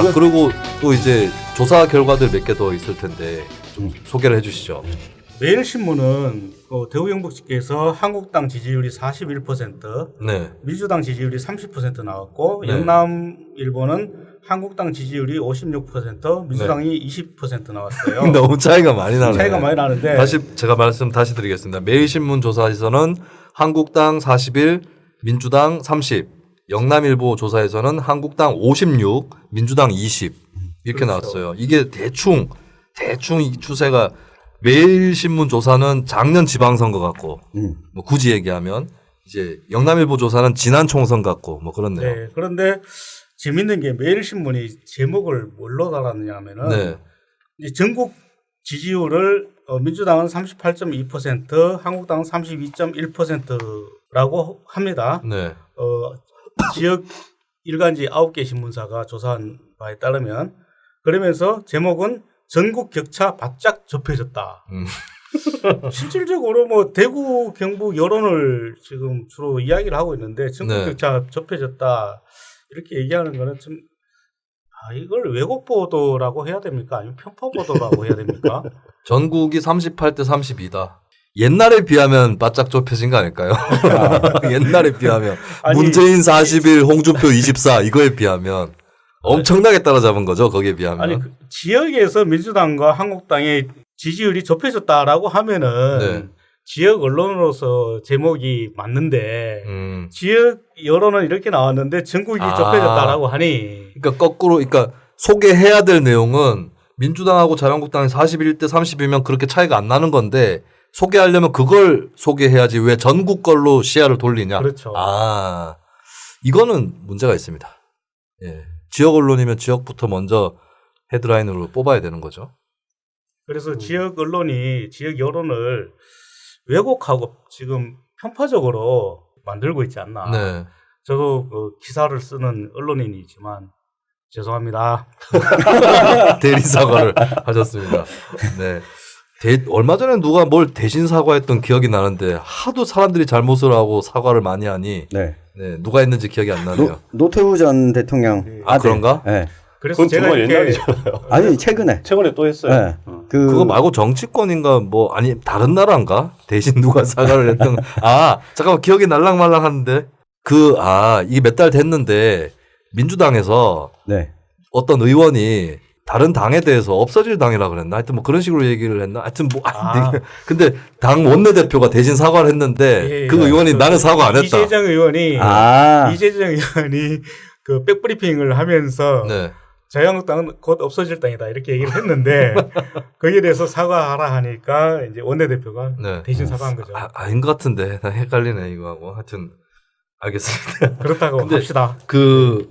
자, 그리고 또 이제 조사 결과들 몇 개 더 있을 텐데 좀 소개를 해주시죠. 매일신문은 대우영복집계에서 한국당 지지율이 41%, 네. 민주당 지지율이 30% 나왔고 네. 영남일보는 한국당 지지율이 56%, 민주당이 20% 나왔어요. 너무 차이가 많이 나네. 차이가 많이 나는데 다시 제가 말씀 다시 드리겠습니다. 매일신문 조사에서는 한국당 41, 민주당 30, 영남일보 조사에서는 한국당 56, 민주당 20 이렇게 그렇죠. 나왔어요. 이게 대충 이 추세가 매일신문 조사는 작년 지방선거 같고 뭐 굳이 얘기하면 이제 영남일보 조사는 지난 총선 같고 뭐 그렇네요. 네, 그런데 재밌는 게 매일신문이 제목을 뭘로 달았느냐 하면은 네. 이제 전국 지지율을 민주당은 38.2%, 한국당은 32.1%라고 합니다. 네. 지역 일간지 9개 신문사가 조사한 바에 따르면 그러면서 제목은 전국 격차 바짝 좁혀졌다. 실질적으로 뭐 대구, 경북 여론을 지금 주로 이야기를 하고 있는데 전국 네. 격차 좁혀졌다 이렇게 얘기하는 거는 좀 이걸 왜곡 보도라고 해야 됩니까? 아니면 편파 보도라고 해야 됩니까? 전국이 38대 32다. 옛날에 비하면 바짝 좁혀진 거 아닐까요? 옛날에 비하면 아니, 문재인 41, 홍준표 24 이거에 비하면 엄청나게 따라잡은 거죠. 거기에 비하면. 아니 지역에서 민주당과 한국당의 지지율이 좁혀졌다라고 하면은 네. 지역 언론으로서 제목이 맞는데 지역 여론은 이렇게 나왔는데 전국이 아. 좁혀졌다라고 하니 그러니까 거꾸로 그러니까 소개해야 될 내용은 민주당하고 자유한국당이 41대 30이면 그렇게 차이가 안 나는 건데 소개하려면 그걸 소개해야지 왜 전국 걸로 시야를 돌리냐. 그렇죠. 아, 이거는 문제가 있습니다. 예. 지역 언론이면 지역부터 먼저 헤드라인으로 뽑아야 되는 거죠. 그래서 지역 언론이 지역 여론을 왜곡하고 지금 편파적으로 만들고 있지 않나. 네. 저도 기사를 쓰는 언론인이지만 죄송합니다. 대리 사과를 하셨습니다. 네. 얼마 전에 누가 뭘 대신 사과했던 기억이 나는데 하도 사람들이 잘못을 하고 사과를 많이 하니 네. 네, 누가 했는지 기억이 안 나네요. 노태우 전 대통령 아, 아들. 그런가? 네. 그래서 그건 제가 정말 이렇게 옛날이잖아요. 아니 최근에. 최근에 또 했어요. 네. 그거 말고 정치권인가 뭐 아니 다른 나라인가 대신 누가 사과를 했던 아 잠깐만 기억이 날랑말랑 하는데 이게 몇 달 됐는데 민주당에서 네. 어떤 의원이 다른 당에 대해서 없어질 당이라 그랬나 하여튼 뭐 그런 식으로 얘기를 했나 하여튼 뭐 근데 당 원내대표가 대신 사과를 했는데 예, 그 의원이 나는 사과 안 했다. 이재정 의원이 그 백브리핑을 하면서 네. 자유한국당은 곧 없어질 당이다 이렇게 얘기를 했는데 거기에 대해서 사과하라 하니까 이제 원내대표가 네. 대신 사과한 거죠. 아닌 것 같은데 나 헷갈리네 이거하고 하여튼 알겠습니다. 그렇다고 근데 합시다. 그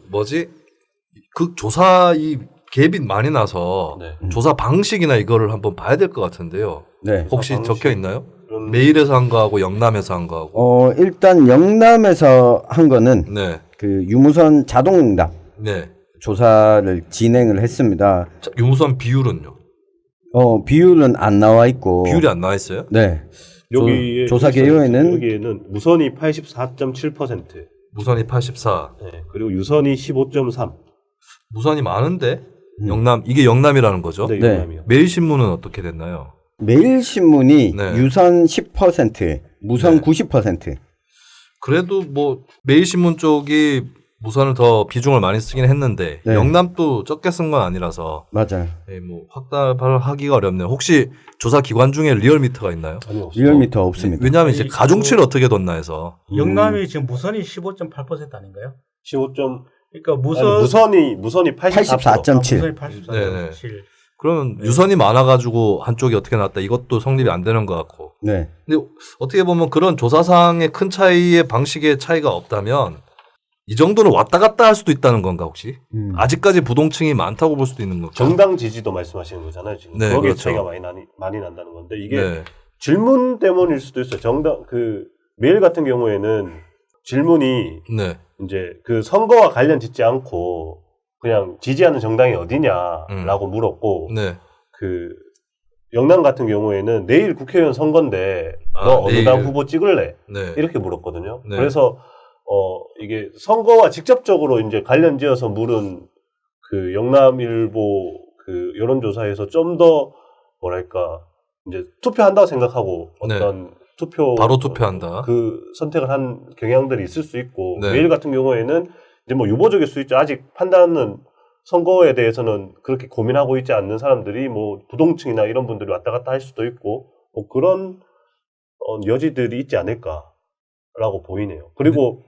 조사 이 갭이 많이 나서 네. 조사 방식이나 이거를 한번 봐야 될 것 같은데요. 네. 혹시 방식. 적혀 있나요? 그런- 메일에서 한 거하고 영남에서 한 거하고. 일단 영남에서 한 거는 네. 그 유무선 자동응답 네. 조사를 진행을 했습니다. 자, 유무선 비율은요? 비율은 안 나와 있고. 비율이 안 나와 있어요? 네. 여기 조사 개요에는 여기에는 무선이 84.7%, 무선이 84. 네. 그리고 유선이 15.3. 무선이 많은데 영남 이게 영남이라는 거죠? 네, 네. 영남이요. 매일신문은 어떻게 됐나요? 매일신문이 네. 유선 10%, 무선 네. 90%. 그래도 뭐 매일신문 쪽이 무선을 더 비중을 많이 쓰긴 했는데 네. 영남도 적게 쓴 건 아니라서 맞아요. 뭐 확답을 하기가 어렵네요. 혹시 조사 기관 중에 리얼미터가 있나요? 아니 없어요. 리얼미터 없습니다. 왜냐하면 이제 아니, 가중치를 어떻게 뒀나 해서. 영남이 지금 무선이 15.8% 아닌가요? 15. 그러니까 무선이 84.7. 무선이 84.7. 그러면 유선이 많아가지고 한쪽이 어떻게 나왔다 이것도 성립이 안 되는 것 같고. 네. 근데 어떻게 보면 그런 조사상의 큰 차이의 방식의 차이가 없다면 이 정도는 왔다 갔다 할 수도 있다는 건가 혹시? 아직까지 부동층이 많다고 볼 수도 있는 건가? 정당 지지도 말씀하시는 거잖아요. 지금 네, 거기에 그렇죠. 차이가 많이 난다는 건데 이게 네. 질문 때문일 수도 있어요. 메일 같은 경우에는 질문이 네. 이제 그 선거와 관련 짓지 않고 그냥 지지하는 정당이 어디냐라고 물었고 네. 그 영남 같은 경우에는 내일 국회의원 선거인데 아, 너 어느 내일. 당 후보 찍을래? 네. 이렇게 물었거든요. 네. 그래서 이게 선거와 직접적으로 이제 관련지어서 물은 그 영남일보 그 여론조사에서 좀 더 뭐랄까 이제 투표한다고 생각하고 어떤 투표 바로 투표한다. 그 선택을 한 경향들이 있을 수 있고 네. 매일 같은 경우에는 이제 뭐 유보적일 수 있죠. 아직 판단은 선거에 대해서는 그렇게 고민하고 있지 않는 사람들이 뭐 부동층이나 이런 분들이 왔다 갔다 할 수도 있고 뭐 그런 여지들이 있지 않을까라고 보이네요. 그리고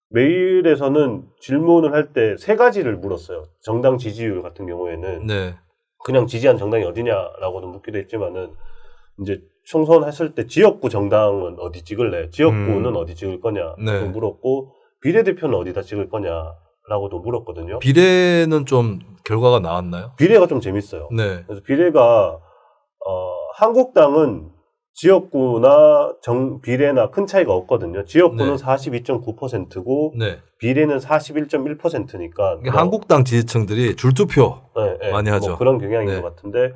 메일에서는 질문을 할 때 세 가지를 물었어요. 정당 지지율 같은 경우에는 네. 그냥 지지한 정당이 어디냐라고는 묻기도 했지만은 이제 총선했을 때 지역구 정당은 어디 찍을래? 지역구는 어디 찍을 거냐? 네. 물었고 비례대표는 어디다 찍을 거냐라고도 물었거든요. 비례는 좀 결과가 나왔나요? 비례가 좀 재밌어요. 네. 그래서 비례가 한국당은 지역구나 비례나 큰 차이가 없거든요. 지역구는 네. 42.9%고 네. 비례는 41.1%니까 한국당 지지층들이 줄투표 많이 하죠. 뭐 그런 경향인 네. 것 같은데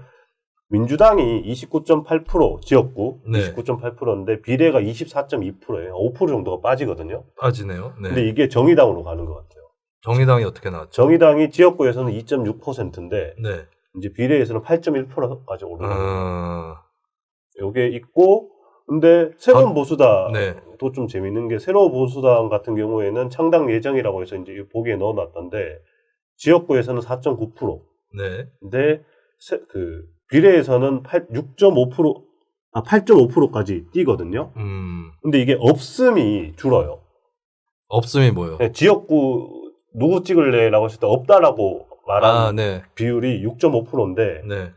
민주당이 29.8% 지역구 네. 29.8%인데 비례가 24.2%예요. 5% 정도가 빠지거든요. 빠지네요. 네. 근데 이게 정의당으로 가는 것 같아요. 정의당이 어떻게 나왔죠? 정의당이 지역구에서는 2.6%인데 네. 이제 비례에서는 8.1%까지 오르거든요. 요게 있고 근데 새로운 보수당도 네. 좀 재밌는 게 새로운 보수당 같은 경우에는 창당 예정이라고 해서 이제 보기에 넣어놨던데 지역구에서는 4.9%. 네. 근데 그 비례에서는 8.5%까지 뛰거든요. 근데 이게 없음이 줄어요. 없음이 뭐요? 그냥 지역구 누구 찍을래라고 했을 때 없다라고 말한 네. 비율이 6.5%인데 네.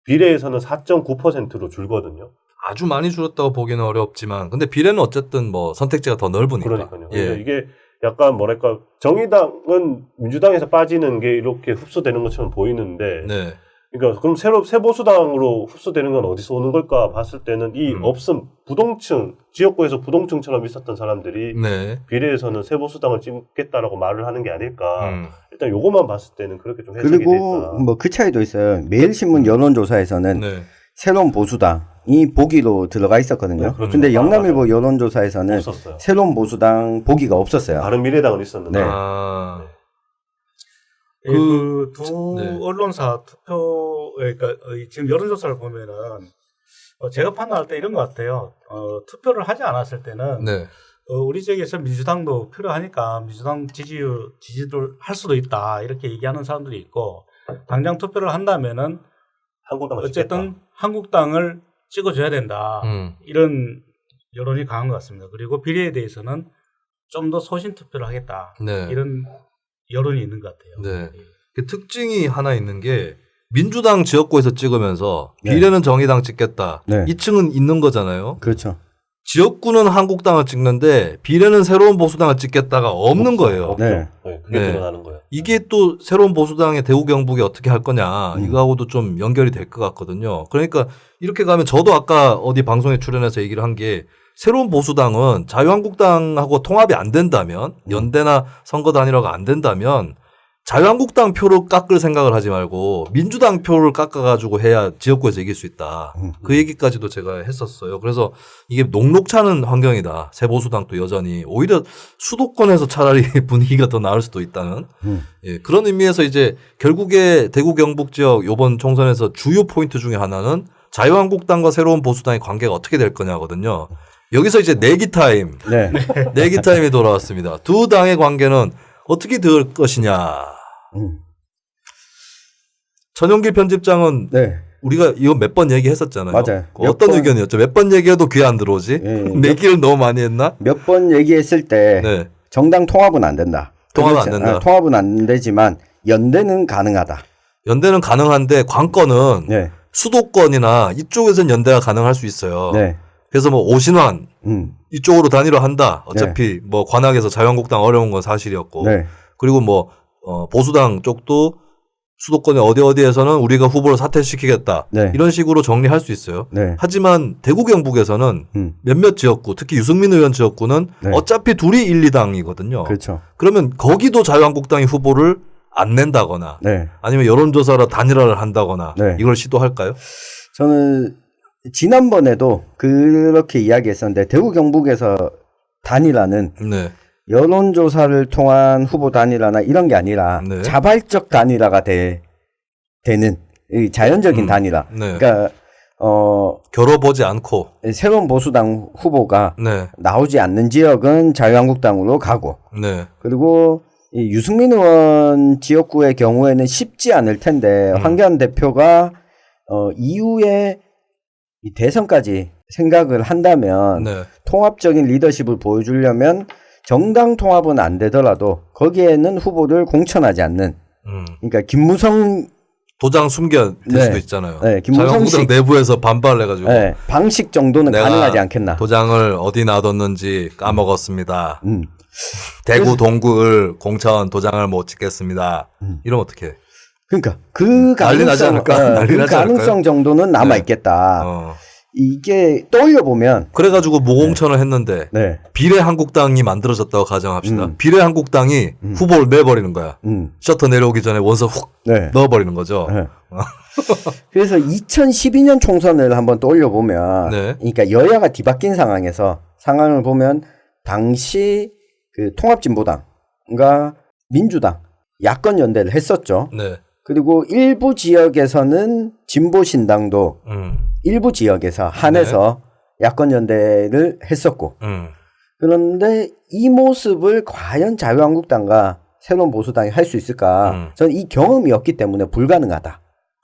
비례에서는 4.9%로 줄거든요. 아주 많이 줄었다고 보기는 어렵지만 근데 비례는 어쨌든 뭐 선택지가 더 넓으니까. 그러니까요. 예. 그래서 이게 약간 뭐랄까 정의당은 민주당에서 빠지는 게 이렇게 흡수되는 것처럼 보이는데 네. 그러니까 그럼 새 보수당으로 흡수되는 건 어디서 오는 걸까 봤을 때는 이 없음 부동층 지역구에서 부동층처럼 있었던 사람들이 네. 비례에서는 새 보수당을 찍겠다라고 말을 하는 게 아닐까. 일단 요것만 봤을 때는 그렇게 좀 해석이 그리고 됐다. 뭐 그 차이도 있어요. 매일신문 여론조사에서는 네. 새로운 보수당이 보기로 들어가 있었거든요. 네, 그렇죠. 근데 영남일보 맞아요. 여론조사에서는 없었어요. 새로운 보수당 보기가 없었어요. 바른미래당은 있었는데 네. 그 두 네. 언론사 투표 그러니까 지금 여론조사를 보면은 제가 판단할 때 이런 것 같아요. 투표를 하지 않았을 때는 네. 우리 지역에서 민주당도 필요하니까 민주당 지지를 할 수도 있다 이렇게 얘기하는 사람들이 있고 당장 투표를 한다면은 한국당을 어쨌든 찍겠다. 한국당을 찍어줘야 된다 이런 여론이 강한 것 같습니다. 그리고 비례에 대해서는 좀 더 소신 투표를 하겠다 네. 이런 여론이 있는 것 같아요. 네. 그 특징이 하나 있는 게 민주당 지역구에서 찍으면서 네. 비례는 정의당 찍겠다. 네. 이 층은 있는 거잖아요. 그렇죠. 지역구는 한국당을 찍는데 비례는 새로운 보수당을 찍겠다가 없는 거예요. 없죠. 네. 네, 그게 네. 드러나는 거예요. 이게 또 새로운 보수당의 대구 경북이 어떻게 할 거냐 이거하고도 좀 연결이 될 것 같거든요. 그러니까 이렇게 가면 저도 아까 어디 방송에 출연해서 얘기를 한 게 새로운 보수당은 자유한국당하고 통합이 안 된다면 연대나 선거 단일화가 안 된다면 자유한국당 표를 깎을 생각을 하지 말고 민주당 표를 깎아가지고 해야 지역구에서 이길 수 있다. 그 얘기까지도 제가 했었어요. 그래서 이게 녹록치 않은 환경이다. 새 보수당도 여전히 오히려 수도권에서 차라리 분위기가 더 나을 수도 있다는 예, 그런 의미에서 이제 결국에 대구 경북 지역 이번 총선에서 주요 포인트 중에 하나는 자유한국당과 새로운 보수당의 관계가 어떻게 될 거냐거든요. 여기서 이제 내기 타임, 네. 내기 타임이 돌아왔습니다. 두 당의 관계는 어떻게 될 것이냐. 천용길 편집장은 네. 우리가 이거 몇 번 얘기했었잖아요. 맞아요. 그 어떤 몇 번- 의견이었죠? 몇 번 얘기해도 귀에 안 들어오지? 내기를 너무 많이 했나? 몇 번 얘기했을 때 네. 정당 통합은 안 된다. 통합은 안 그렇지. 된다. 통합은 안 되지만 연대는 가능하다. 연대는 가능한데 관건은 네. 수도권이나 이쪽에서는 연대가 가능할 수 있어요. 네. 그래서 뭐 오신환 이쪽으로 단일화한다. 어차피 뭐 관악에서 자유한국당 어려운 건 사실이었고 네. 그리고 뭐 보수당 쪽도 수도권의 어디에서는 우리가 후보를 사퇴시키겠다. 네. 이런 식으로 정리할 수 있어요. 네. 하지만 대구 경북에서는 몇몇 지역구 특히 유승민 의원 지역구는 네. 어차피 둘이 1, 2당이거든요. 그렇죠. 그러면 거기도 자유한국당이 후보를 안 낸다거나 네. 아니면 여론조사로 단일화를 한다거나 네. 이걸 시도할까요? 저는 지난번에도 그렇게 이야기했었는데 대구 경북에서 단일화는 네. 여론조사를 통한 후보 단일화나 이런 게 아니라 네. 자발적 단일화가 되는 이 자연적인 단일화. 네. 그러니까 겨뤄보지 않고. 새로운 보수당 후보가 네. 나오지 않는 지역은 자유한국당으로 가고 네. 그리고 이 유승민 의원 지역구의 경우에는 쉽지 않을 텐데 황교안 대표가 이후에 이 대선까지 생각을 한다면 네. 통합적인 리더십을 보여주려면 정당 통합은 안 되더라도 거기에는 후보를 공천하지 않는 그러니까 김무성 도장 숨겨될 네. 수도 있잖아요. 네, 자유한국당 김무성식 내부에서 반발해가지고 네, 방식 정도는 내가 가능하지 않겠나. 도장을 어디 놔뒀는지 까먹었습니다. 음. 대구 동구을 공천 도장을 못 찍겠습니다. 이러면 어떡해? 그러니까 그 난리 나지 가능성, 않을까? 난리 그 나지 가능성 않을까요? 정도는 남아 있겠다. 이게 떠올려 보면 그래가지고 모공천을 했는데 네, 비례 한국당이 만들어졌다고 가정합시다. 비례 한국당이 후보를 내버리는 거야. 셔터 내려오기 전에 원서 훅 네. 넣어버리는 거죠. 네. 그래서 2012년 총선을 한번 떠올려 보면, 네. 그러니까 여야가 뒤바뀐 상황을 보면 당시 그 통합진보당과 민주당 야권 연대를 했었죠. 네. 그리고 일부 지역에서는 진보신당도 일부 지역에서 한해서 야권 연대를 했었고, 그런데 이 모습을 과연 자유한국당과 새로운 보수당이 할 수 있을까? 저는 이 경험이 없기 때문에 불가능하다.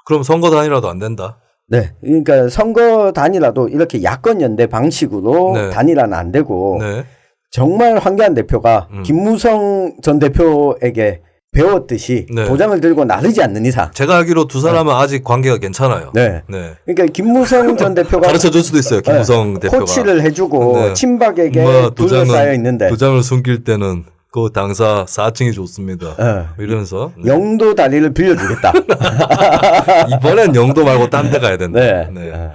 그럼 선거 단위라도 안 된다. 네. 그러니까 선거 단일화도 이렇게 야권 연대 방식으로 네. 단일화는 안 되고 네. 정말 황교안 대표가 김무성 전 대표에게 배웠듯이 네. 도장을 들고 나르지 않는 이상. 제가 알기로 두 사람은 아직 관계가 괜찮아요. 네. 네. 그러니까 김무성 전 대표가 가르쳐 줄 수도 있어요. 김무성 대표가. 코치를 해주고 네. 친박에게 뭐 둘러싸여 있는데 도장을 숨길 때는 그 당사 4층이 좋습니다. 이러면서 네. 영도 다리를 빌려주겠다. 이번엔 영도 말고 딴 데 가야 된다. 네. 네.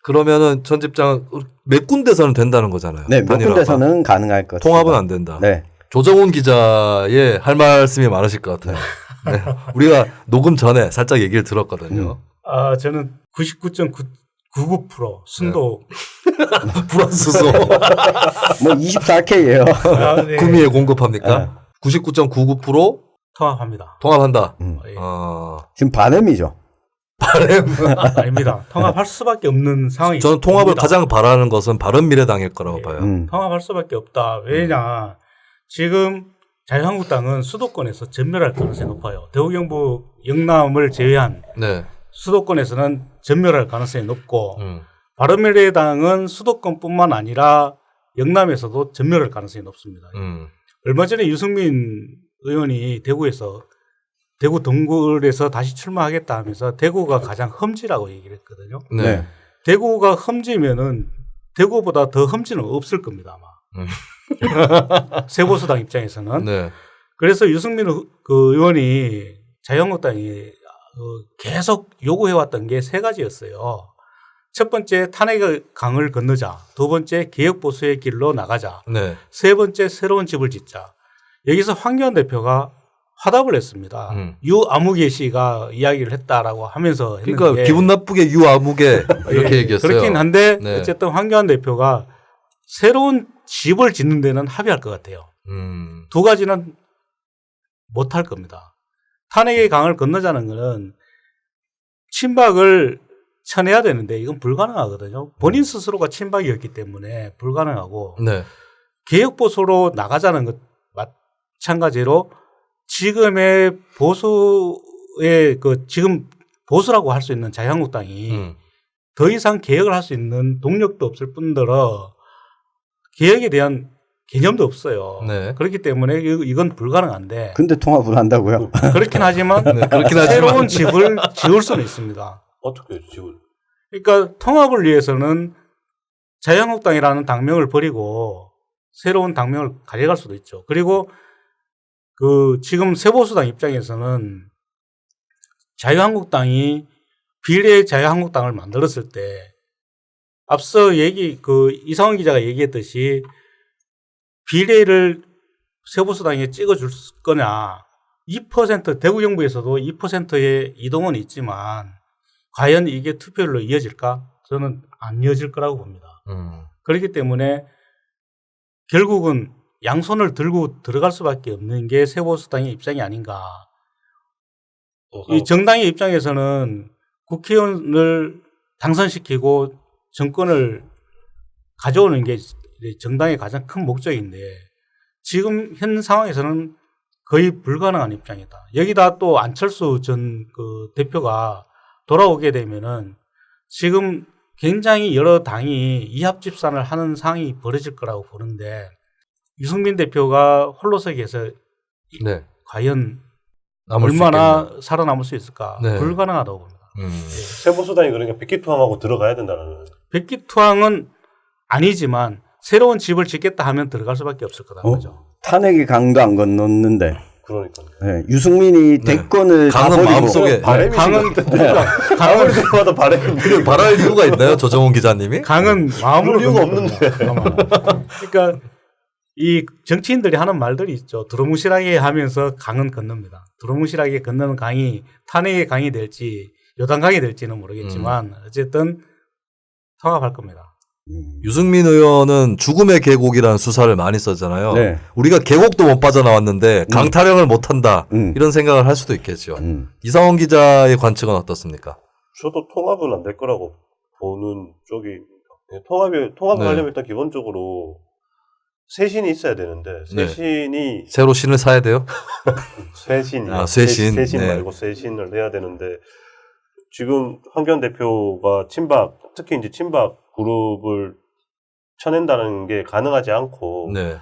그러면은 전 집장 몇 군데서는 된다는 거잖아요. 네, 몇 단일화가. 군데서는 가능할 것 같습니다. 통합은 안 된다. 네. 조정훈 기자의 할 말씀이 많으실 것 같아요. 네. 우리가 녹음 전에 살짝 얘기를 들었거든요. 저는 99.99% 순도 불안수소 뭐 24K예요. 네. 구미에 공급합니까? 99.99% 통합합니다. 통합한다. 예. 지금 바람이죠. 아닙니다. 통합할 수밖에 없는 상황이 저는 통합을 있습니다. 가장 바라는 것은 바른미래당일 거라고 네. 봐요. 통합할 수밖에 없다. 왜냐 지금 자유한국당은 수도권에서 전멸할 가능성이 높아요. 대구 경북 영남을 제외한 네. 수도권에서는 전멸할 가능성이 높고 바른미래당은 수도권뿐만 아니라 영남에서도 전멸할 가능성이 높습니다. 얼마 전에 유승민 의원이 대구 동굴에서 다시 출마하겠다 하면서 대구가 가장 험지라고 얘기를 했거든요. 네. 대구가 험지면은 대구보다 더 험지는 없을 겁니다, 아마. 세보수당 입장에서는. 네. 그래서 유승민 그 의원이 자유한국당이 계속 요구해왔던 게 세 가지였어요. 첫 번째 탄핵의 강을 건너자. 두 번째 개혁보수의 길로 나가자. 네. 세 번째 새로운 집을 짓자. 여기서 황교안 대표가 화답을 했습니다. 유아무개 씨가 이야기를 했다라고 하면서 했는데 그러니까 기분 나쁘게 유아무개 이렇게 얘기했어요. 그렇긴 한데 네. 어쨌든 황교안 대표가 새로운 집을 짓는 데는 합의할 것 같아요. 두 가지는 못할 겁니다. 탄핵의 강을 건너자는 것은 친박을 쳐내야 되는데 이건 불가능하거든요. 본인 스스로가 친박이었기 때문에 불가능하고 네. 개혁보수로 나가자는 것 마찬가지로 지금의 보수의 지금 보수라고 할 수 있는 자유한국당이 더 이상 개혁을 할 수 있는 동력도 없을 뿐더러 개혁에 대한 개념도 없어요. 네. 그렇기 때문에 이건 불가능한데 근데 통합을 한다고요? 그렇긴 하지만 그렇긴 새로운 집을 지을 수는 있습니다. 어떻게 지금 그러니까 통합을 위해서는 자유한국당이라는 당명을 버리고 새로운 당명을 가져갈 수도 있죠. 그리고 지금 세보수당 입장에서는 자유한국당이 비례 자유한국당을 만들었을 때 앞서 이상원 기자가 얘기했듯이 비례를 세보수당에 찍어줄 거냐 2% 대구 경북에서도 2%의 이동은 있지만 과연 이게 투표율로 이어질까? 저는 안 이어질 거라고 봅니다. 그렇기 때문에 결국은 양손을 들고 들어갈 수밖에 없는 게 새보수당의 입장이 아닌가. 이 정당의 입장에서는 국회의원을 당선시키고 정권을 가져오는 게 정당의 가장 큰 목적인데 지금 현 상황에서는 거의 불가능한 입장이다. 여기다 또 안철수 전 그 대표가 돌아오게 되면은 지금 굉장히 여러 당이 이합집산을 하는 상황이 벌어질 거라고 보는데 유승민 대표가 홀로서기에서 네. 과연 남을 수 얼마나 있겠네요. 살아남을 수 있을까? 네. 불가능하다고 봅니다. 세보수당이 그러니까 백기투항하고 들어가야 된다는. 백기투항은 아니지만 새로운 집을 짓겠다 하면 들어갈 수밖에 없을 거다. 그죠? 탄핵의 강도 안 건넜는데 그러니까. 네, 유승민이 대권을 다 강은 버리고 마음속에 바람이 강은 강을 들어마다 바람이 그걸 바랄 이유가 있나요, 조정훈 기자님이? 강은 마음으로 그럴 이유가 걷는 겁니다. 그러니까 이 정치인들이 하는 말들이 있죠. 두루뭉실하게 하면서 강은 건넙니다. 두루뭉실하게 건너는 강이 탄핵의 강이 될지 요단강이 될지는 모르겠지만 어쨌든 통합할 겁니다. 유승민 의원은 죽음의 계곡이라는 수사를 많이 썼잖아요. 네. 우리가 계곡도 못 빠져나왔는데 강타령을 못한다 이런 생각을 할 수도 있겠죠. 이상원 기자의 관측은 어떻습니까? 저도 통합은 안 될 거라고 보는 쪽이 통합을 네. 하려면 일단 기본적으로 쇄신이 있어야 되는데 쇄신이 새로 신을 사야 돼요? 쇄신이 쇄신. 쇄신 네. 말고 쇄신을 해야 되는데 지금 황교안 대표가 친박 특히 이제 친박 그룹을 쳐낸다는 게 가능하지 않고 네.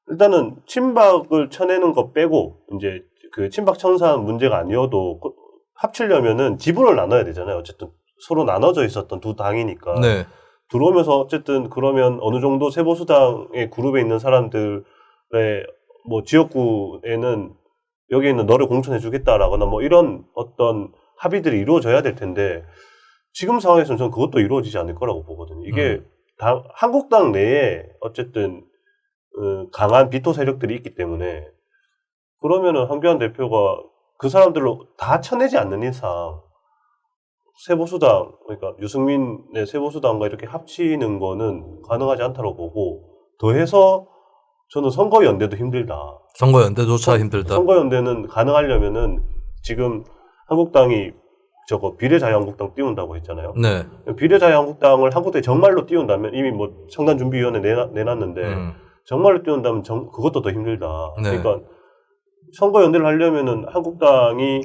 일단은 친박을 쳐내는 거 빼고 이제 그 친박 청산 문제가 아니어도 합치려면은 지분을 나눠야 되잖아요. 어쨌든 서로 나눠져 있었던 두 당이니까 네. 들어오면서 어쨌든 그러면 어느 정도 세보수당의 그룹에 있는 사람들의 뭐 지역구에는 여기 있는 너를 공천해 주겠다라거나 뭐 이런 어떤 합의들이 이루어져야 될 텐데 지금 상황에서는 저는 그것도 이루어지지 않을 거라고 보거든요. 이게 한국당 내에 어쨌든 강한 비토 세력들이 있기 때문에 그러면은 황교안 대표가 그 사람들로 다 쳐내지 않는 이상 세보수당 그러니까 유승민의 세보수당과 이렇게 합치는 거는 가능하지 않다고 보고 더해서 저는 선거연대도 힘들다. 선거연대조차 힘들다. 선거연대는 가능하려면은 지금 한국당이 저거 비례자유한국당 띄운다고 했잖아요. 네. 비례자유한국당을 한국당이 정말로 띄운다면 이미 뭐 청단준비위원회 내놨는데 정말로 띄운다면 그것도 더 힘들다. 네. 그러니까 선거연대를 하려면은 한국당이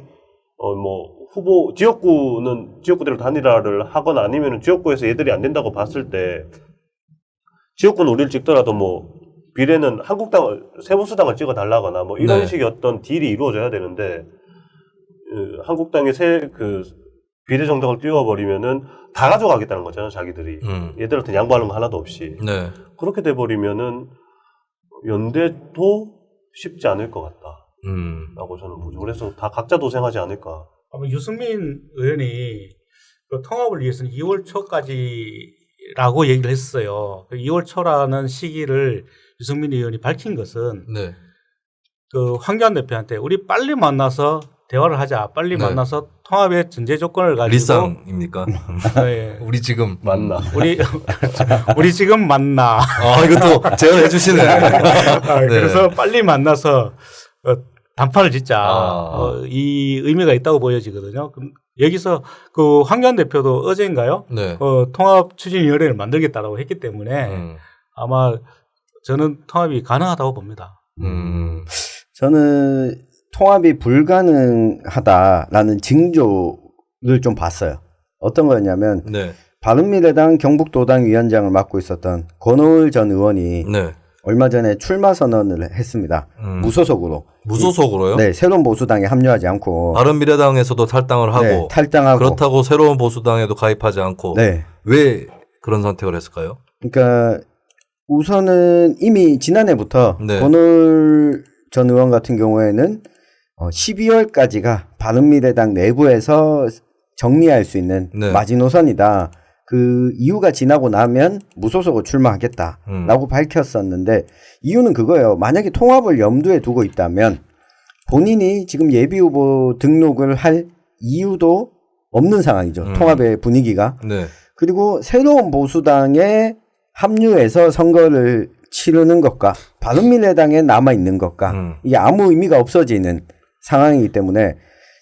뭐 후보 지역구는 지역구대로 단일화를 하거나 아니면은 지역구에서 얘들이 안 된다고 봤을 때 지역구는 우리를 찍더라도 뭐 비례는 한국당을 세보수당을 찍어 달라거나 뭐 이런 네. 식의 어떤 딜이 이루어져야 되는데 한국당의 비례 정당을 띄워버리면은 다 가져가겠다는 거잖아요, 자기들이. 얘들한테 양보하는 거 하나도 없이. 네. 그렇게 돼버리면은 연대도 쉽지 않을 것 같다. 라고 저는 보죠. 그래서 다 각자 도생하지 않을까. 아마 유승민 의원이 그 통합을 위해서는 2월 초까지라고 얘기를 했어요. 그 2월 초라는 시기를 유승민 의원이 밝힌 것은 네. 그 황교안 대표한테 우리 빨리 만나서 대화를 하자. 빨리 네. 만나서 통합의 전제 조건을 가지고 리쌍입니까? 네. 우리 지금 맞나? 우리 지금 만나. 이것도 제안해 주시네. 네. 그래서 빨리 만나서 단판을 짓자. 이 의미가 있다고 보여지거든요. 그럼 여기서 그 황교안 대표도 어제인가요? 네. 통합 추진위원회를 만들겠다라고 했기 때문에 아마 저는 통합이 가능하다고 봅니다. 저는 통합이 불가능하다라는 징조를 좀 봤어요. 어떤 거였냐면 네. 바른미래당 경북도당 위원장을 맡고 있었던 권오을 전 의원이 네. 얼마 전에 출마 선언을 했습니다. 무소속으로. 무소속으로요? 네, 새로운 보수당에 합류하지 않고. 바른미래당에서도 탈당을 하고. 네, 탈당하고. 그렇다고 새로운 보수당에도 가입하지 않고. 네. 왜 그런 선택을 했을까요? 그러니까 우선은 이미 지난해부터 네. 권오을 전 의원 같은 경우에는 12월까지가 바른미래당 내부에서 정리할 수 있는 네. 마지노선이다. 그 이유가 지나고 나면 무소속으로 출마하겠다라고 밝혔었는데 이유는 그거예요. 만약에 통합을 염두에 두고 있다면 본인이 지금 예비후보 등록을 할 이유도 없는 상황이죠. 통합의 분위기가. 네. 그리고 새로운 보수당에 합류해서 선거를 치르는 것과 바른미래당에 남아 있는 것과 이게 아무 의미가 없어지는 상황이기 때문에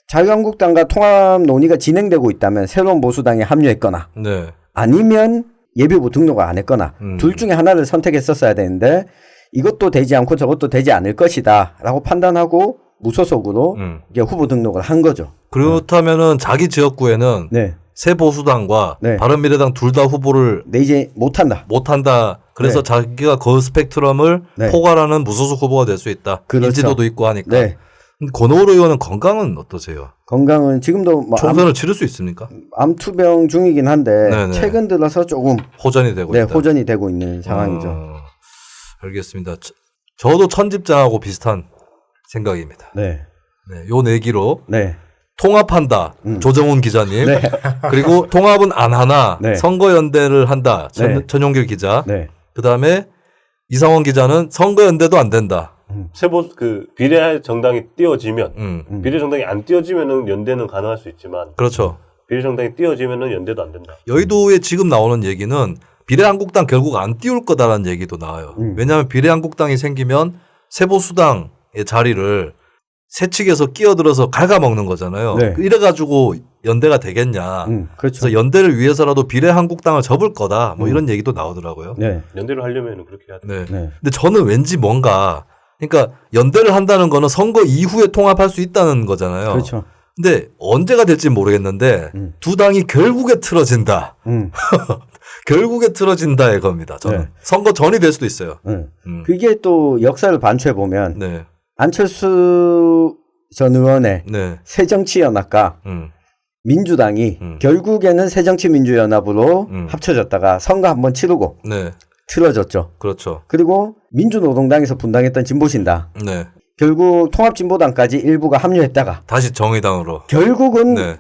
자유한국당과 통합 논의가 진행되고 있다면 새로운 보수당에 합류했거나 네. 아니면 예비후보 등록을 안 했거나 둘 중에 하나를 선택했었어야 되는데 이것도 되지 않고 저것도 되지 않을 것이다라고 판단하고 무소속으로 이게 후보 등록을 한 거죠. 그렇다면은 자기 지역구에는 네. 새 보수당과 네. 바른미래당 둘 다 후보를 네, 이제 못한다. 못한다. 그래서 네. 자기가 그 스펙트럼을 네. 포괄하는 무소속 후보가 될 수 있다. 그렇죠. 인지도도 있고 하니까. 네. 권오로 의원은 건강은 어떠세요? 건강은 지금도 뭐 총선을 치를 수 있습니까? 암투병 중이긴 한데 네네. 최근 들어서 조금 호전이 되고 네, 있다. 호전이 되고 있는 상황이죠. 알겠습니다. 저도 천집장하고 비슷한 생각입니다. 네. 네, 요 내기로 네. 통합한다. 조정훈 기자님. 네. 그리고 통합은 안 하나. 네. 선거연대를 한다. 네. 천용길 기자. 네. 그다음에 이상원 기자는 선거연대도 안 된다. 그 비례 정당이 띄어지면 비례 정당이 안 띄어지면은 연대는 가능할 수 있지만 그렇죠. 비례 정당이 띄어지면은 연대도 안 된다. 여의도에 지금 나오는 얘기는 비례한국당 결국 안 띄울 거다라는 얘기도 나와요. 왜냐하면 비례한국당이 생기면 새보수당의 자리를 새측에서 끼어들어서 갉아먹는 거잖아요. 네. 이래가지고 연대가 되겠냐. 그렇죠. 그래서 연대를 위해서라도 비례한국당을 접을 거다. 뭐 이런 얘기도 나오더라고요. 네. 연대를 하려면 그렇게 해야 돼. 네. 네. 근데 저는 왠지 뭔가 그러니까 연대를 한다는 거는 선거 이후에 통합할 수 있다는 거잖아요. 그렇죠. 근데 언제가 될지 모르겠는데 두 당이 결국에 틀어진다. 결국에 틀어진다의 겁니다. 저는 네. 선거 전이 될 수도 있어요. 그게 또 역사를 반추해 보면 네, 안철수 전 의원의 네, 새정치연합과 민주당이 결국에는 새정치민주연합으로 합쳐졌다가 선거 한번 치르고 네, 틀어졌죠. 그렇죠. 그리고 민주노동당에서 분당했던 진보신당 네, 결국 통합진보당까지 일부가 합류했다가 다시 정의당으로. 결국은 네,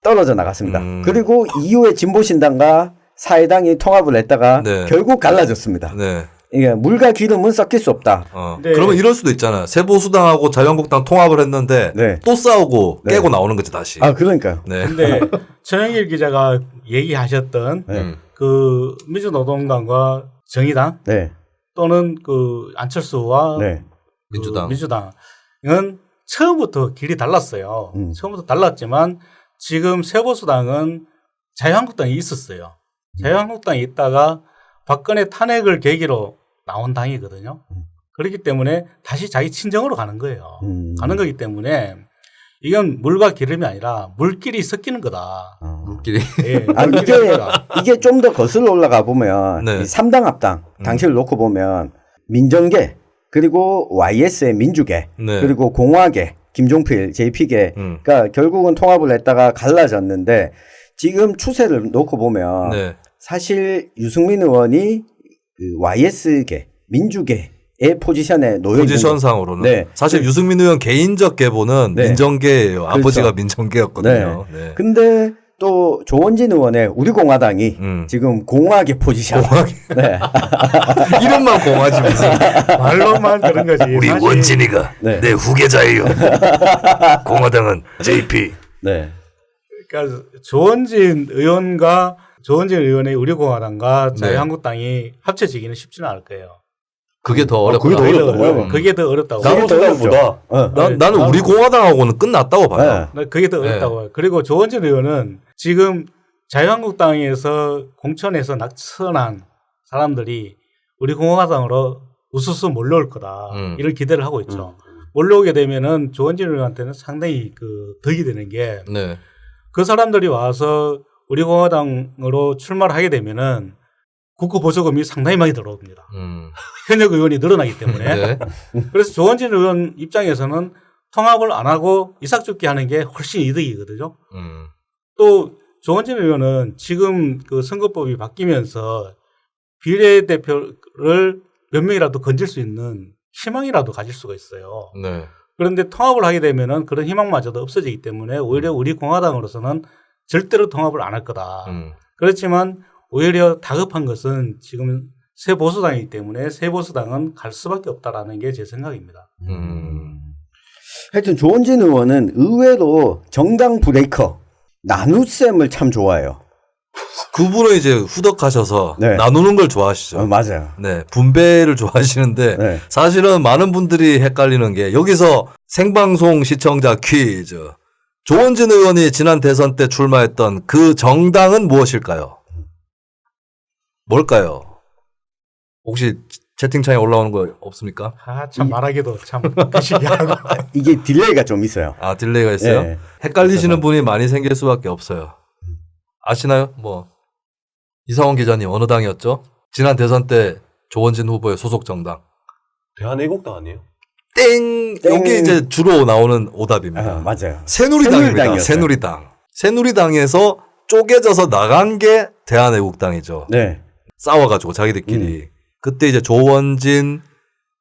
떨어져 나갔습니다. 그리고 이후에 진보신당과 사회당이 통합을 했다가 네. 결국 갈라졌습니다. 네. 이게 물과 기름은 섞일 수 없다. 네. 그러면 이럴 수도 있잖아요. 새보수당하고 자유한국당 통합을 했는데 네. 또 싸우고 네. 깨고 나오는 거지 다시. 아 그러니까요. 네. 근데 천영일 기자가 얘기하셨던 그 민주노동당과 정의당 네. 또는 그 안철수와 네. 그 민주당. 민주당은 처음부터 길이 달랐어요. 처음부터 달랐지만 지금 새보수당은 자유한국당이 있었어요. 자유한국당이 있다가 박근혜 탄핵을 계기로 나온 당이거든요. 그렇기 때문에 다시 자기 친정으로 가는 거예요. 가는 거기 때문에 이건 물과 기름이 아니라 물끼리 섞이는 거다. 물끼리. 예, 아, 물끼리 섞이는 거다. 이게 좀 더 거슬러 올라가 보면 네. 이 3당 합당 당시를 놓고 보면 민정계 그리고 YS의 민주계 네. 그리고 공화계 김종필 JP계 그러니까 결국은 통합을 했다가 갈라졌는데 지금 추세를 놓고 보면 네. 사실 유승민 의원이 그 YS계 민주계의 포지션에 놓여 있는 포지션상으로는 네. 사실 유승민 의원 개인적 계보는 네. 민정계예요. 그렇죠. 아버지가 민정계였거든요. 네. 근데 또 조원진 의원의 우리공화당이 지금 공화계 포지션. 네. 이름만 공하지 무슨. 말로만 그런 거지. 우리 사실 원진이가 네. 내 후계자예요. 공화당은 JP. 네. 그러니까 조원진 의원의 우리공화당과 자유한국당이 합쳐지기는 쉽지는 않을 거예요. 그게 더 어렵다. 그게 더 어렵다. 그게 더 어렵다고. 나도 자유한국당보다 나는 우리 공화당하고는 끝났다고 봐요. 네. 그게 더 어렵다고 해요. 그리고 조원진 의원은 지금 자유한국당에서 공천에서 낙선한 사람들이 우리 공화당으로 우수수 몰려올 거다. 이런 기대를 하고 있죠. 몰려오게 되면은 조원진 의원한테는 상당히 그 덕이 되는 게 그 네. 사람들이 와서 우리 공화당으로 출마를 하게 되면은 국고 보조금이 상당히 많이 들어옵니다. 현역 의원이 늘어나기 때문에. 네. 그래서 조원진 의원 입장에서는 통합을 안 하고 이삭죽기 하는 게 훨씬 이득이거든요. 또 조원진 의원은 지금 그 선거법이 바뀌면서 비례대표를 몇 명이라도 건질 수 있는 희망이라도 가질 수가 있어요. 네. 그런데 통합을 하게 되면은 그런 희망마저도 없어지기 때문에 오히려 우리 공화당으로서는 절대로 통합을 안 할 거다. 그렇지만 오히려 다급한 것은 지금 새 보수당이기 때문에 새 보수당은 갈 수밖에 없다라는 게 제 생각입니다. 하여튼 조원진 의원은 의외로 정당 브레이커 나눗셈을 참 좋아해요. 그분은 이제 후덕하셔서 네. 나누는 걸 좋아하시죠. 맞아요. 네, 분배를 좋아하시는데 네. 사실은 많은 분들이 헷갈리는 게 여기서 생방송 시청자 퀴즈. 조원진 의원이 지난 대선 때 출마했던 그 정당은 무엇일까요? 뭘까요? 혹시 채팅창에 올라오는 거 없습니까? 참 말하기도 참 그시기하고. 이게 딜레이가 좀 있어요. 아, 딜레이가 있어요? 네. 헷갈리시는 분이 많이 생길 수밖에 없어요. 아시나요? 뭐 이상원 기자님 어느 당이었죠? 지난 대선 때 조원진 후보의 소속 정당. 대한애국당 아니에요? 땡! 땡. 이게 이제 주로 나오는 오답입니다. 맞아요. 새누리당입니다. 새누리당이었어요. 새누리당. 새누리당에서 쪼개져서 나간 게 대한애국당이죠. 네. 싸워가지고 자기들끼리. 그때 이제 조원진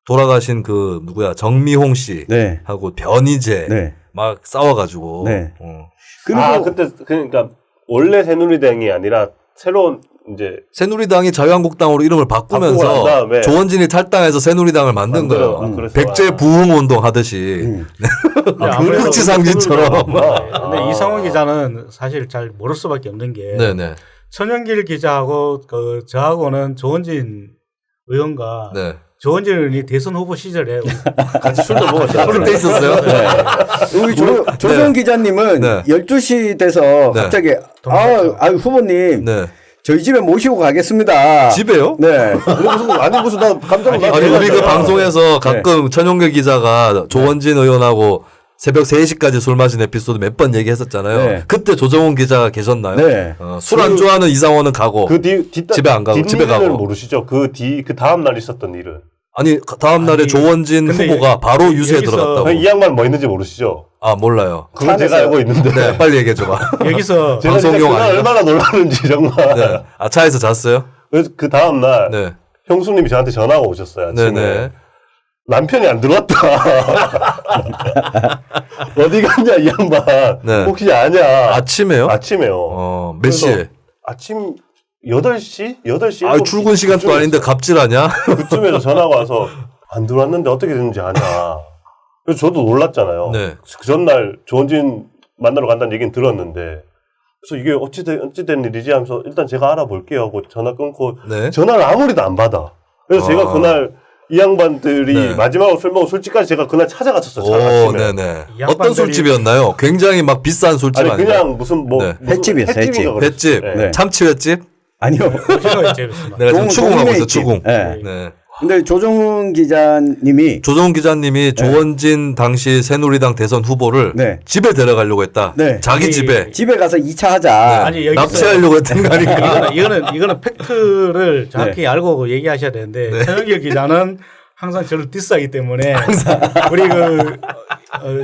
돌아가신 그 누구야 정미홍 씨 네. 하고 변희재 네. 막 싸워가지고. 네. 어. 그리고 그때 그러니까 원래 새누리당이 아니라 새로운 이제 새누리당이 자유한국당으로 이름을 바꾸고 바꾸면서 난 다음에 조원진이 탈당해서 새누리당을 만든 거예요. 그랬어. 백제 부흥 운동 하듯이 아무래도 국지상진처럼. 근데 이상원 기자는 사실 잘 모를 수밖에 없는 게 네네. 천연길 기자하고 그 저하고는 조원진 의원과 네. 조원진 의원이 대선 후보 시절에 같이 술도 먹었잖아요. 그때 있었어요? 우리 조정 기자님은 네. 12시 돼서 네. 갑자기 동의했죠. 후보님 네. 저희 집에 모시고 가겠습니다. 집에요? 네. 무슨 나 깜짝 놀랐어. 아니 우리 그 방송에서 가끔 천용길 기자가 조원진 의원하고 새벽 3시까지 술 마신 에피소드 몇 번 얘기했었잖아요. 네. 그때 조정훈 기자가 계셨나요? 네. 술 안 좋아하는 이상원은 가고 집에 안 가고 집에 뒷일을 가고. 모르시죠? 그 다음 날 있었던 일은. 아니 다음 날에 아니, 조원진 근데 후보가 바로 유세에 여기서 들어갔다고. 이 양반 뭐 있는지 모르시죠? 아 몰라요. 그건 제가 산에서- 알고 있는데. 네, 빨리 얘기해 줘봐. 여기서 제가 진짜 방송용 그날 아니에요? 얼마나 놀랐는지 정말. 네. 아 차에서 잤어요? 그래서 그 다음 날 네. 형수님이 저한테 전화가 오셨어요. 아침에. 네네. 남편이 안 들어왔다. 어디 갔냐 이 양반. 네. 혹시 아냐? 아침에요? 아침에요. 몇 시에? 아침 8시? 8시? 아 출근 시간도 아닌데 갑질하냐? 그쯤에서 전화가 와서 안 들어왔는데 어떻게 됐는지 아냐. 그래서 저도 놀랐잖아요. 네. 그 전날 조원진 만나러 간다는 얘기는 들었는데 그래서 이게 어찌된 일이지 하면서 일단 제가 알아볼게요 하고 전화 끊고 네. 전화를 아무리도 안 받아. 그래서 제가 그날 이 양반들이 네. 마지막으로 술 먹고 술집까지 제가 그날 찾아갔었어요. 오, 아침에. 네네. 이 어떤 양반들이- 술집이었나요? 굉장히 막 비싼 술집 아니 아니에요? 그냥 무슨 뭐 네. 무슨 횟집이었어요, 횟집인가 횟집. 그랬어요. 횟집, 네. 네. 참치 횟집. 아니요. 오징어 횟집이었습니다. 내가 지금 추궁하고 있어. 동네집. 추궁. 네. 네. 근데 조정훈 기자님이 조정훈 기자님이 조원진 당시 새누리당 대선 후보를 네. 집에 데려가려고 했다. 네. 자기 아니, 집에 집에 가서 2차 하자. 네. 아니, 여기서- 납치하려고 했던 거 아닌가? 이거는 팩트를 정확히 알고 얘기하셔야 되는데 네. 천영길 기자는 항상 저를 디스하기 때문에 우리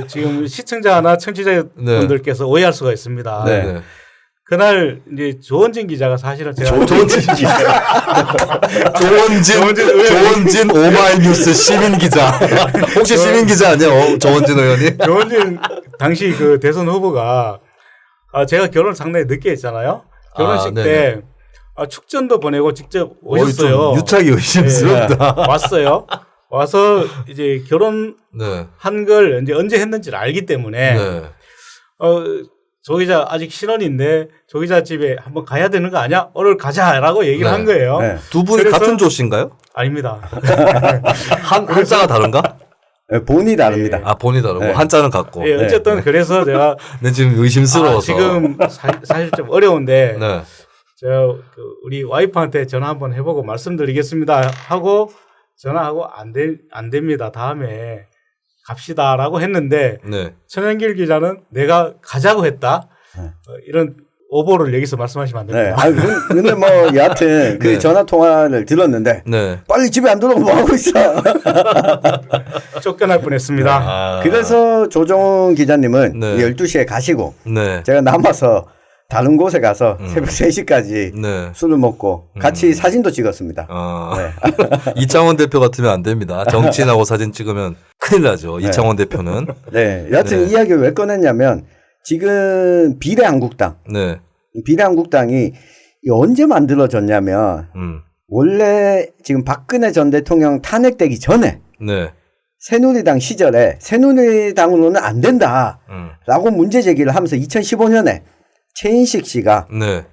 지금 시청자나 청취자분들께서 오해할 수가 있습니다. 네. 네. 그날 이제 조원진 기자가 사실은 제가 조원진 오마이뉴스 시민 기자. 혹시 시민 기자 아니야? 조원진 의원이? 조원진 당시 그 대선 후보가 제가 결혼을 상당히 늦게 했잖아요. 결혼식 네네. 때 축전도 보내고 직접 오셨어요. 좀 유착이 의심스럽다. 왔어요. 와서 이제 결혼한 네. 걸 이제 언제 했는지를 알기 때문에 네. 조 기자 아직 신혼인데 조 기자 집에 한번 가야 되는 거 아니야? 오늘 가자라고 얘기를 네. 한 거예요. 네. 두 분이 그래서- 같은 조씨인가요? 아닙니다. 한자가 다른가? 네, 본이 다릅니다. 아 본이 다르고 네. 한자는 같고. 예, 어쨌든 네. 그래서 제가 내 지금 의심스러워서. 지금 사실 좀 어려운데 네. 우리 와이프한테 전화 한번 해보고 말씀드리겠습니다 하고 전화하고 안 됩니다. 다음에 갑시다라고 했는데 네. 천연길 기자는 내가 가자고 했다. 이런 오보를 여기서 말씀하시면 안 네. 됩니다. 아, 근데 뭐 여하튼 그 네. 전화 통화를 들었는데 네. 빨리 집에 안 들어오고 뭐 하고 있어. 쫓겨날 뻔했습니다. 아. 그래서 조정훈 기자님은 네. 12시에 가시고 네. 제가 남아서 다른 곳에 가서 새벽 3시까지 네. 술을 먹고 같이 사진도 찍었습니다. 네. 이창원 대표 같으면 안 됩니다. 정치인하고 사진 찍으면 큰일 나죠. 이창원 대표는. 네. 여하튼 네. 이야기를 왜 꺼냈냐면 지금 비례한국당, 네. 비례한국당이 언제 만들어졌냐면 원래 지금 박근혜 전 대통령 탄핵되기 전에 네. 새누리당 시절에 새누리당으로는 안 된다라고 문제 제기를 하면서 2015년에 최인식 씨가 네.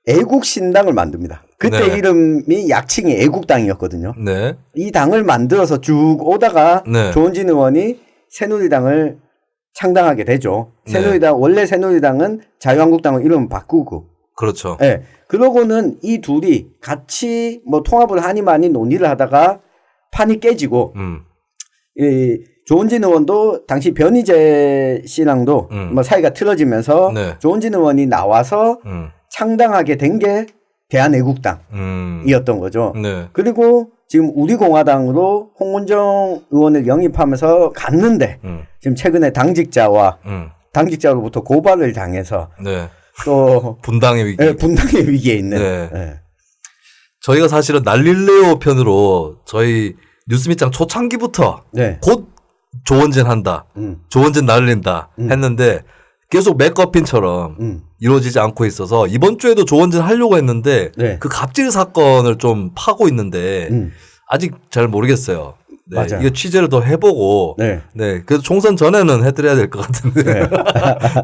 애국신당을 만듭니다. 그때 네. 이름이 약칭이 애국당이었거든요. 네. 이 당을 만들어서 쭉 오다가 네. 조원진 의원이 새누리당을 창당하게 되죠. 네. 새누리당 원래 새누리당은 자유한국당을 이름 바꾸고, 그렇죠. 예. 그러고는 이 둘이 같이 뭐 통합을 하니 많이 논의를 하다가 판이 깨지고, 이 조원진 의원도 당시 변희재 씨랑도 뭐 사이가 틀어지면서 네. 조원진 의원이 나와서 창당하게 된 게 대한애국당이었던 거죠. 네. 그리고 지금 우리공화당으로 홍문정 의원을 영입하면서 갔는데 지금 최근에 당직자로부터 고발을 당해서 네. 또 분당의 위기. 예, 분당의 위기에 있는. 네. 예. 저희가 사실은 날릴레오 편으로 저희 뉴스미장 초창기부터 네. 곧 조원진 한다. 조원진 날린다 했는데 계속 맥거핀처럼 이루어지지 않고 있어서 이번 주에도 조원진 하려고 했는데 네. 그 갑질 사건을 좀 파고 있는데 아직 잘 모르겠어요. 네, 맞아요. 이거 취재를 더 해보고 네. 네, 그래서 총선 전에는 해드려야 될 것 같은데 네.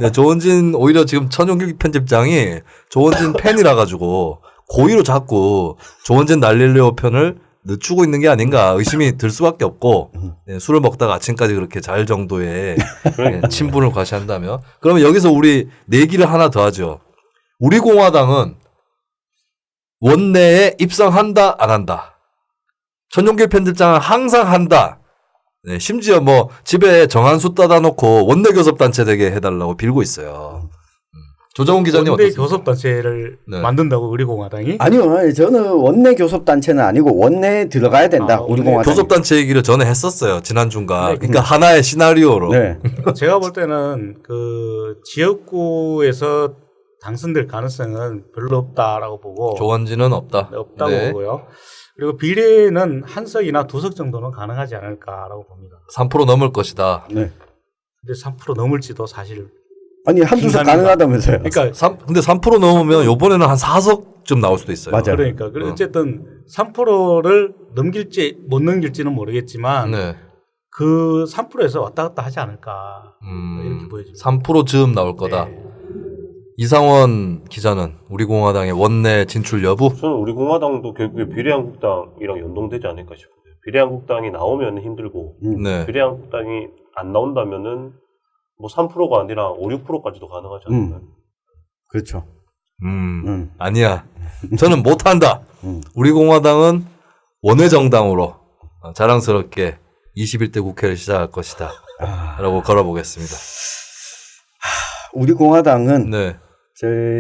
네, 조원진 오히려 지금 천용길 편집장이 조원진 팬이라 가지고 고의로 자꾸 조원진 날릴레오 편을 늦추고 있는 게 아닌가 의심이 들 수밖에 없고 네, 술을 먹다가 아침까지 그렇게 잘 정도의 네, 친분을 과시한다면 그러면 여기서 우리 내기를 하나 더 하죠. 우리 공화당은 원내에 입성한다 안 한다. 천용길 편집장은 항상 한다. 네, 심지어 뭐 집에 정한수 따다 놓고 원내 교섭단체 되게 해달라고 빌고 있어요. 조정훈 기자님 원내 어떻습니까? 교섭단체를 네. 만든다고 우리공화당이? 아니요, 저는 원내 교섭단체는 아니고 원내에 들어가야 된다. 우리 원내 공화당. 교섭단체 얘기를 전에 했었어요. 지난 중간. 네. 그러니까 하나의 시나리오로. 네. 제가 볼 때는 그 지역구에서 당선될 가능성은 별로 없다라고 보고 조원진은 없다. 없다고 네. 보고요. 그리고 비례는 한 석이나 두 석 정도는 가능하지 않을까라고 봅니다. 3% 넘을 것이다. 네. 근데 3% 넘을지도 사실 아니 한두 석 긴가민가. 가능하다면서요. 그러니까 근데 3% 넘으면 요번에는 한 4석쯤 나올 수도 있어요. 맞아요. 그러니까 어쨌든 3%를 넘길지 못 넘길지는 모르겠지만 네. 그 3%에서 왔다 갔다 하지 않을까 이렇게 보여집니다. 3% 즈음 나올 거다. 네. 이상원 기자는 우리 공화당의 원내 진출 여부? 저는 우리 공화당도 결국에 비례한국당이랑 연동되지 않을까 싶은데요. 비례한국당이 나오면 힘들고 네. 비례한국당이 안 나온다면은 뭐 3%가 아니라 5, 6%까지도 가능하지 않을까요? 그렇죠. 아니야. 저는 못한다. 우리 공화당은 원외 정당으로 자랑스럽게 21대 국회를 시작할 것이다. 라고 걸어보겠습니다. 우리 공화당은 네.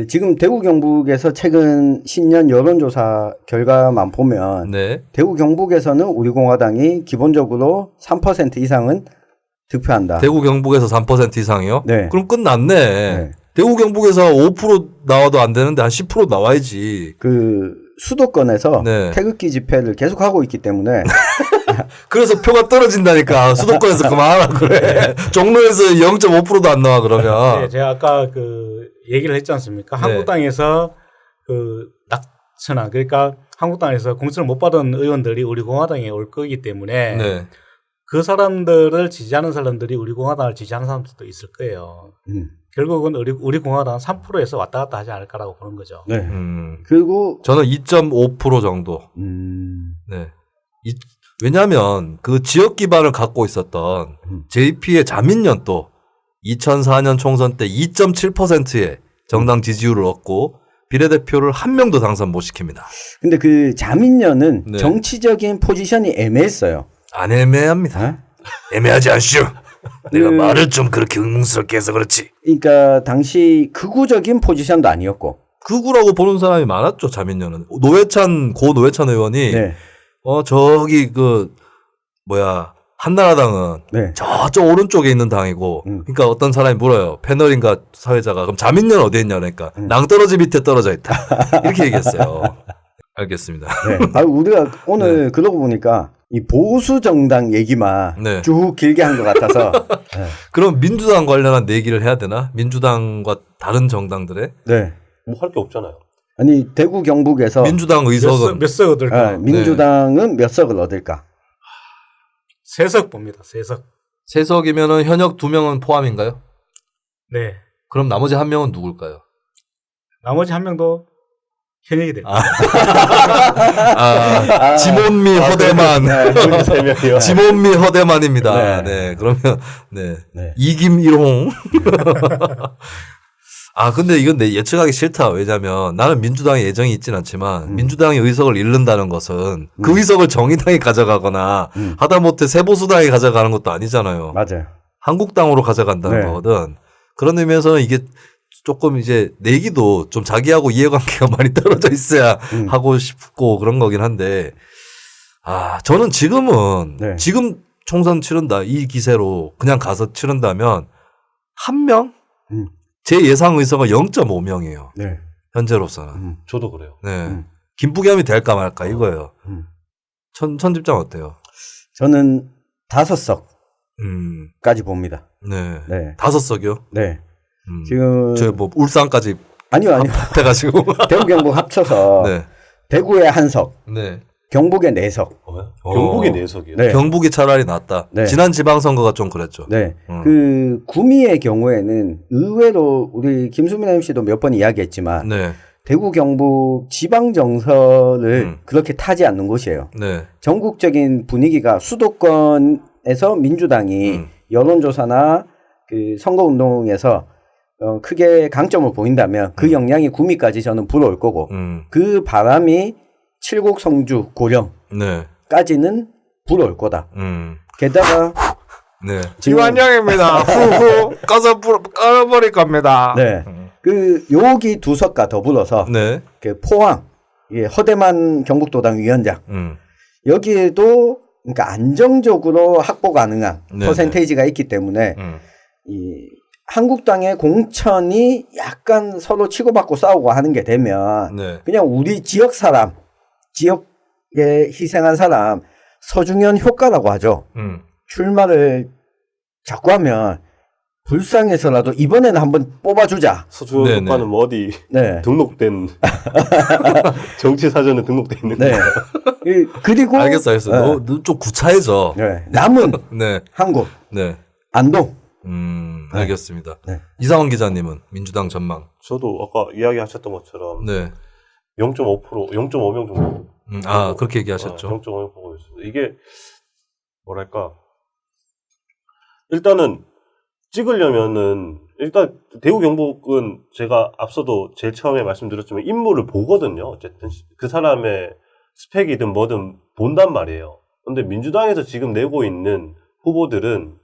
지금 대구 경북에서 최근 신년 여론조사 결과만 보면 네. 대구 경북에서는 우리 공화당이 기본적으로 3% 이상은 득표한다. 대구 경북에서 3% 이상이요? 네. 그럼 끝났네. 네. 대구 경북에서 5% 나와도 안 되는데 한 10% 나와야지. 그 수도권에서 네. 태극기 집회를 계속 하고 있기 때문에 그래서 표가 떨어진다니까. 수도권에서 그만하라 그래. 종로에서 0.5%도 안 나와 그러면. 네, 제가 아까 그 얘기를 했지 않습니까? 네. 한국당에서 그 낙천한 그러니까 한국당에서 공천을 못 받은 의원들이 우리 공화당에 올 거기 때문에 네. 그 사람들을 지지하는 사람들이 우리 공화당을 지지하는 사람들도 있을 거예요. 결국은 우리 공화당은 3%에서 왔다 갔다 하지 않을까라고 보는 거죠. 네. 음. 그리고 저는 2.5% 정도. 네. 왜냐하면 그 지역 기반을 갖고 있었던 JP의 자민련도 2004년 총선 때 2.7%의 정당 지지율을 얻고 비례대표를 한 명도 당선 못 시킵니다. 근데 그 자민련은 네. 정치적인 포지션이 애매했어요. 안 애매합니다. 애매하지 않슈. 내가 말을 좀 그렇게 의문스럽게 해서 그렇지. 그러니까 당시 극우적인 포지션도 아니었고. 극우라고 보는 사람이 많았죠. 자민련은. 고 노회찬 의원이 네. 저기 한나라당은 네. 저쪽 오른쪽에 있는 당이고 그러니까 어떤 사람이 물어요. 패널인가 사회자가 그럼 자민련 어디에 있냐 그러니까 낭떠러지 밑에 떨어져 있다. 이렇게 얘기했어요. 알겠습니다. 네. 우리가 오늘 그러고 보니까 이 보수 정당 얘기만 네. 쭉 길게 한 것 같아서. 네. 그럼 민주당 관련한 얘기를 해야 되나? 민주당과 다른 정당들의 네. 뭐 할 게 없잖아요. 아니 대구 경북에서 민주당 의석은 몇 석 얻을까? 민주당은 몇 석을 얻을까? 3석 봅니다. 3석. 3석이면은 현역 2명은 포함인가요? 네. 그럼 나머지 1명은 누굴까요? 나머지 한 명도 현역이 될 거예요. 지몬미 허대만. 네, 세 명이요. 지몬미 허대만입니다. 네. 네. 그러면, 네. 네. 이김일홍. 근데 이건 내 예측하기 싫다. 왜냐면 나는 민주당에 애정이 있진 않지만 민주당이 의석을 잃는다는 것은 그 의석을 정의당이 가져가거나 하다못해 세보수당이 가져가는 것도 아니잖아요. 맞아요. 한국당으로 가져간다는 네. 거거든. 그런 의미에서는 이게 조금 이제 내기도 좀 자기하고 이해관계가 많이 떨어져 있어야 하고 싶고 그런 거긴 한데, 저는 지금은 네. 지금 총선 치른다 이 기세로 그냥 가서 치른다면 한 명? 제 예상 의석은 0.5명이에요. 네. 현재로서는. 저도 그래요. 네. 김부겸이 될까 말까 이거예요. 천집장 어때요? 저는 5석까지 음. 봅니다. 네. 네. 5석이요? 네. 지금 저 뭐 울산까지 아니요. 해가지고. 대구 경북 합쳐서 네. 대구에 1석, 네. 경북에 4석. 경북이 4석이요. 네. 경북이 차라리 낫다. 네. 지난 지방선거가 좀 그랬죠. 네. 그 구미의 경우에는 의외로 우리 김수민 MC도 몇 번 이야기했지만 네. 대구 경북 지방 정서를 그렇게 타지 않는 곳이에요. 네. 전국적인 분위기가 수도권에서 민주당이 여론조사나 그 선거운동에서 크게 강점을 보인다면 그 역량이 구미까지 저는 불어올 거고 그 바람이 칠곡, 성주, 고령까지는 네. 불어올 거다. 음. 게다가 네. 지금 김환영입니다. 후후 꺼버릴 겁니다. 네. 그 여기 2석과 더불어서 네. 그 포항 허대만 경북도당 위원장 여기에도 그러니까 안정적으로 확보 가능한 네네. 퍼센테이지가 있기 때문에 이 한국당의 공천이 약간 서로 치고받고 싸우고 하는 게 되면 네. 그냥 우리 지역 사람, 지역에 희생한 사람 서중현 효과라고 하죠. 출마를 자꾸 하면 불쌍해서라도 이번에는 한번 뽑아주자. 서준호 네네. 오빠는 뭐 어디 네. 등록된 정치 사전에 등록돼 있는 네. 그리고 알겠어. 네. 너 좀 구차해져. 네. 남은 네. 한국 네. 안동. 알겠습니다. 네. 이상원 기자님은 민주당 전망. 저도 아까 이야기하셨던 것처럼 네. 0.5명 정도. 그렇게 얘기하셨죠. 0.5명 보고 있습니다. 이게 뭐랄까 일단은 찍으려면은 일단 대구 경북은 제가 앞서도 제일 처음에 말씀드렸지만 인물을 보거든요. 어쨌든 그 사람의 스펙이든 뭐든 본단 말이에요. 근데 민주당에서 지금 내고 있는 후보들은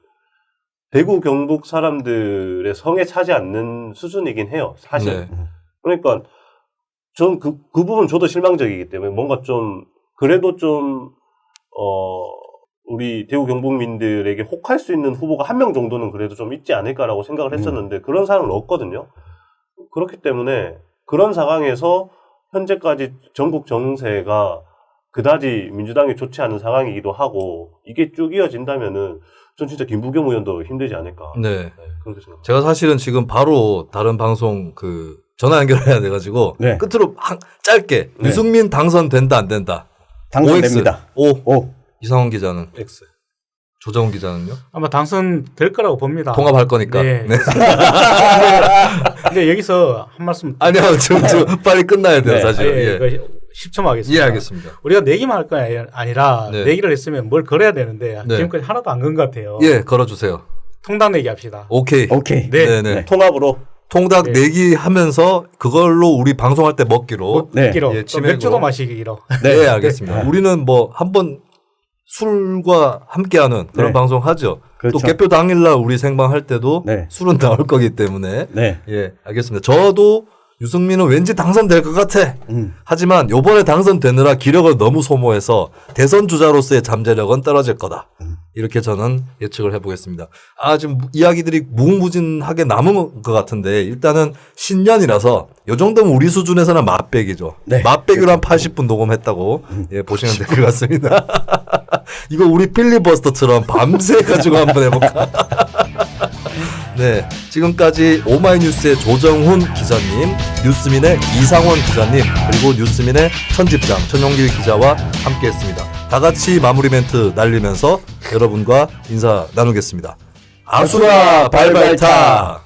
대구 경북 사람들의 성에 차지 않는 수준이긴 해요. 사실. 네. 그러니까 전 그 부분 저도 실망적이기 때문에 뭔가 좀 그래도 좀 우리 대구 경북민들에게 혹할 수 있는 후보가 한 명 정도는 그래도 좀 있지 않을까라고 생각을 했었는데 그런 사람은 없거든요. 그렇기 때문에 그런 상황에서 현재까지 전국 정세가 그다지 민주당이 좋지 않은 상황이기도 하고 이게 쭉 이어진다면은 전 진짜 김부겸 의원도 힘들지 않을까. 네. 그렇게 생각합니다. 제가 사실은 지금 바로 다른 방송 전화 연결해야 돼가지고 네. 끝으로 짧게 네. 유승민 당선된다 안 된다. 당선됩니다. O. 이상원 기자는 X. 조정훈 기자는요? 아마 당선될 거라고 봅니다. 통합할 거니까. 네. 네. 근데 여기서 한 말씀. 아니요, 지금 빨리 끝나야 돼요, 네. 사실. 예. 10초 하겠습니다. 이해하겠습니다. 우리가 내기만 할 거 아니라 네. 내기를 했으면 뭘 걸어야 되는데 네. 지금까지 하나도 안 건 것 같아요. 예, 걸어주세요. 통당 내기 합시다. 오케이. 오케이. 네. 네네. 네. 통합으로 통닭 네. 내기 하면서 그걸로 우리 방송할 때 먹기로. 네. 먹기로 예, 또 치맥으로. 맥주도 마시기로. 네, 알겠습니다. 네. 우리는 뭐 한번 술과 함께하는 그런 네. 방송 하죠. 그렇죠. 또 개표 당일날 우리 생방할 때도 네. 술은 나올 거기 때문에. 네. 예, 알겠습니다. 저도 유승민은 왠지 당선될 것 같아. 하지만 요번에 당선되느라 기력을 너무 소모해서 대선 주자로서의 잠재력은 떨어질 거다. 이렇게 저는 예측을 해보겠습니다. 지금 이야기들이 무궁무진하게 남은 것 같은데 일단은 신년이라서 요 정도면 우리 수준에서는 맛배기죠. 네. 맛배기로 한 80분 녹음했다고 예, 보시면 될 것 같습니다. 이거 우리 필리버스터처럼 밤새 가지고 한번 해볼까? 네, 지금까지 오마이뉴스의 조정훈 기자님, 뉴스민의 이상원 기자님, 그리고 뉴스민의 천집장 천용길 기자와 함께했습니다. 다 같이 마무리 멘트 날리면서 여러분과 인사 나누겠습니다. 아수라 발발타.